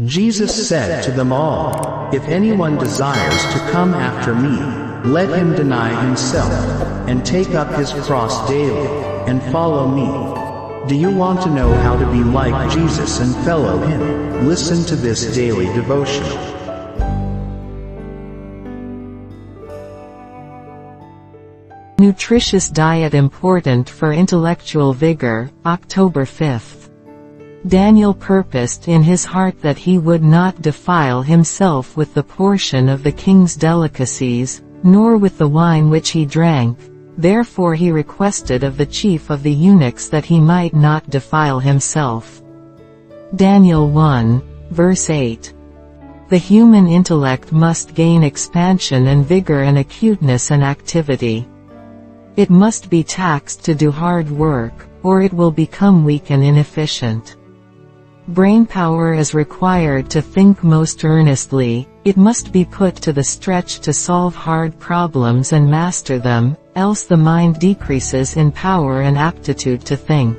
Jesus said to them all, "If anyone desires to come after me, let him deny himself, and take up his cross daily, and follow me." Do you want to know how to be like Jesus and follow him? Listen to this daily devotional. Nutritious diet important for intellectual vigor, October 5th. Daniel purposed in his heart that he would not defile himself with the portion of the king's delicacies, nor with the wine which he drank. Therefore he requested of the chief of the eunuchs that he might not defile himself. Daniel 1, verse 8. The human intellect must gain expansion and vigor and acuteness and activity. It must be taxed to do hard work, or it will become weak and inefficient. Brainpower is required to think most earnestly. It must be put to the stretch to solve hard problems and master them, else the mind decreases in power and aptitude to think.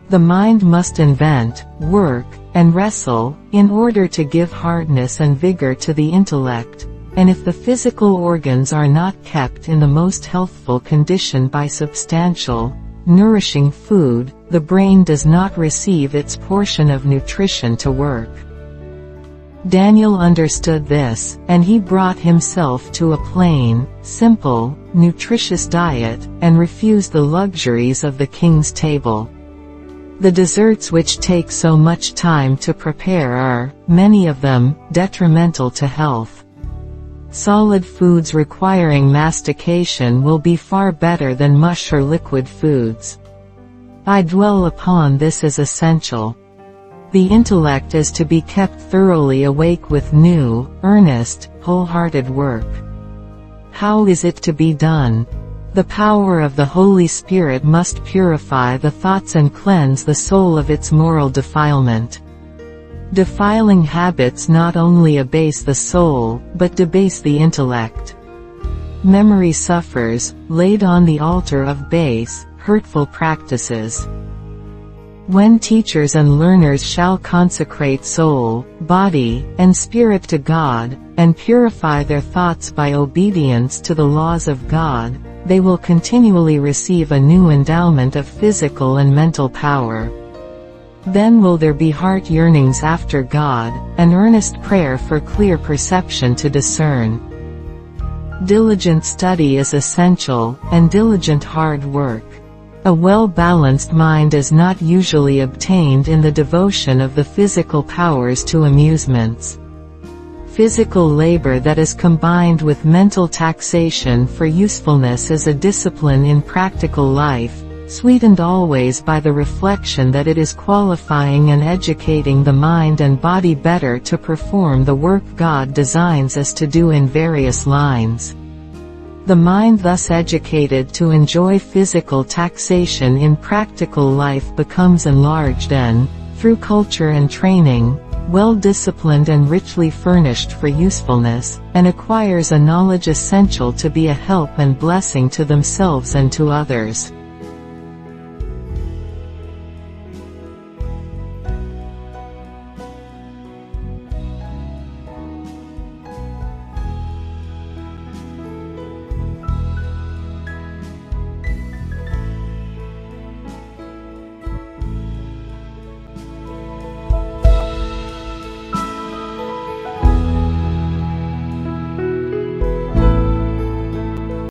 The mind must invent, work, and wrestle, in order to give hardness and vigor to the intellect, and if the physical organs are not kept in the most healthful condition by substantial, nourishing food, the brain does not receive its portion of nutrition to work. Daniel understood this, and he brought himself to a plain, simple, nutritious diet, and refused the luxuries of the king's table. The desserts which take so much time to prepare are, many of them, detrimental to health. Solid foods requiring mastication will be far better than mush or liquid foods. I dwell upon this as essential. The intellect is to be kept thoroughly awake with new, earnest, wholehearted work. How is it to be done? The power of the Holy Spirit must purify the thoughts and cleanse the soul of its moral defilement. Defiling habits not only abase the soul, but debase the intellect. Memory suffers, laid on the altar of base, hurtful practices. When teachers and learners shall consecrate soul, body, and spirit to God, and purify their thoughts by obedience to the laws of God, they will continually receive a new endowment of physical and mental power. Then will there be heart yearnings after God, and earnest prayer for clear perception to discern. Diligent study is essential, and diligent hard work. A well-balanced mind is not usually obtained in the devotion of the physical powers to amusements. Physical labor that is combined with mental taxation for usefulness is a discipline in practical life, sweetened always by the reflection that it is qualifying and educating the mind and body better to perform the work God designs us to do in various lines. The mind thus educated to enjoy physical taxation in practical life becomes enlarged and, through culture and training, well-disciplined and richly furnished for usefulness, and acquires a knowledge essential to be a help and blessing to themselves and to others.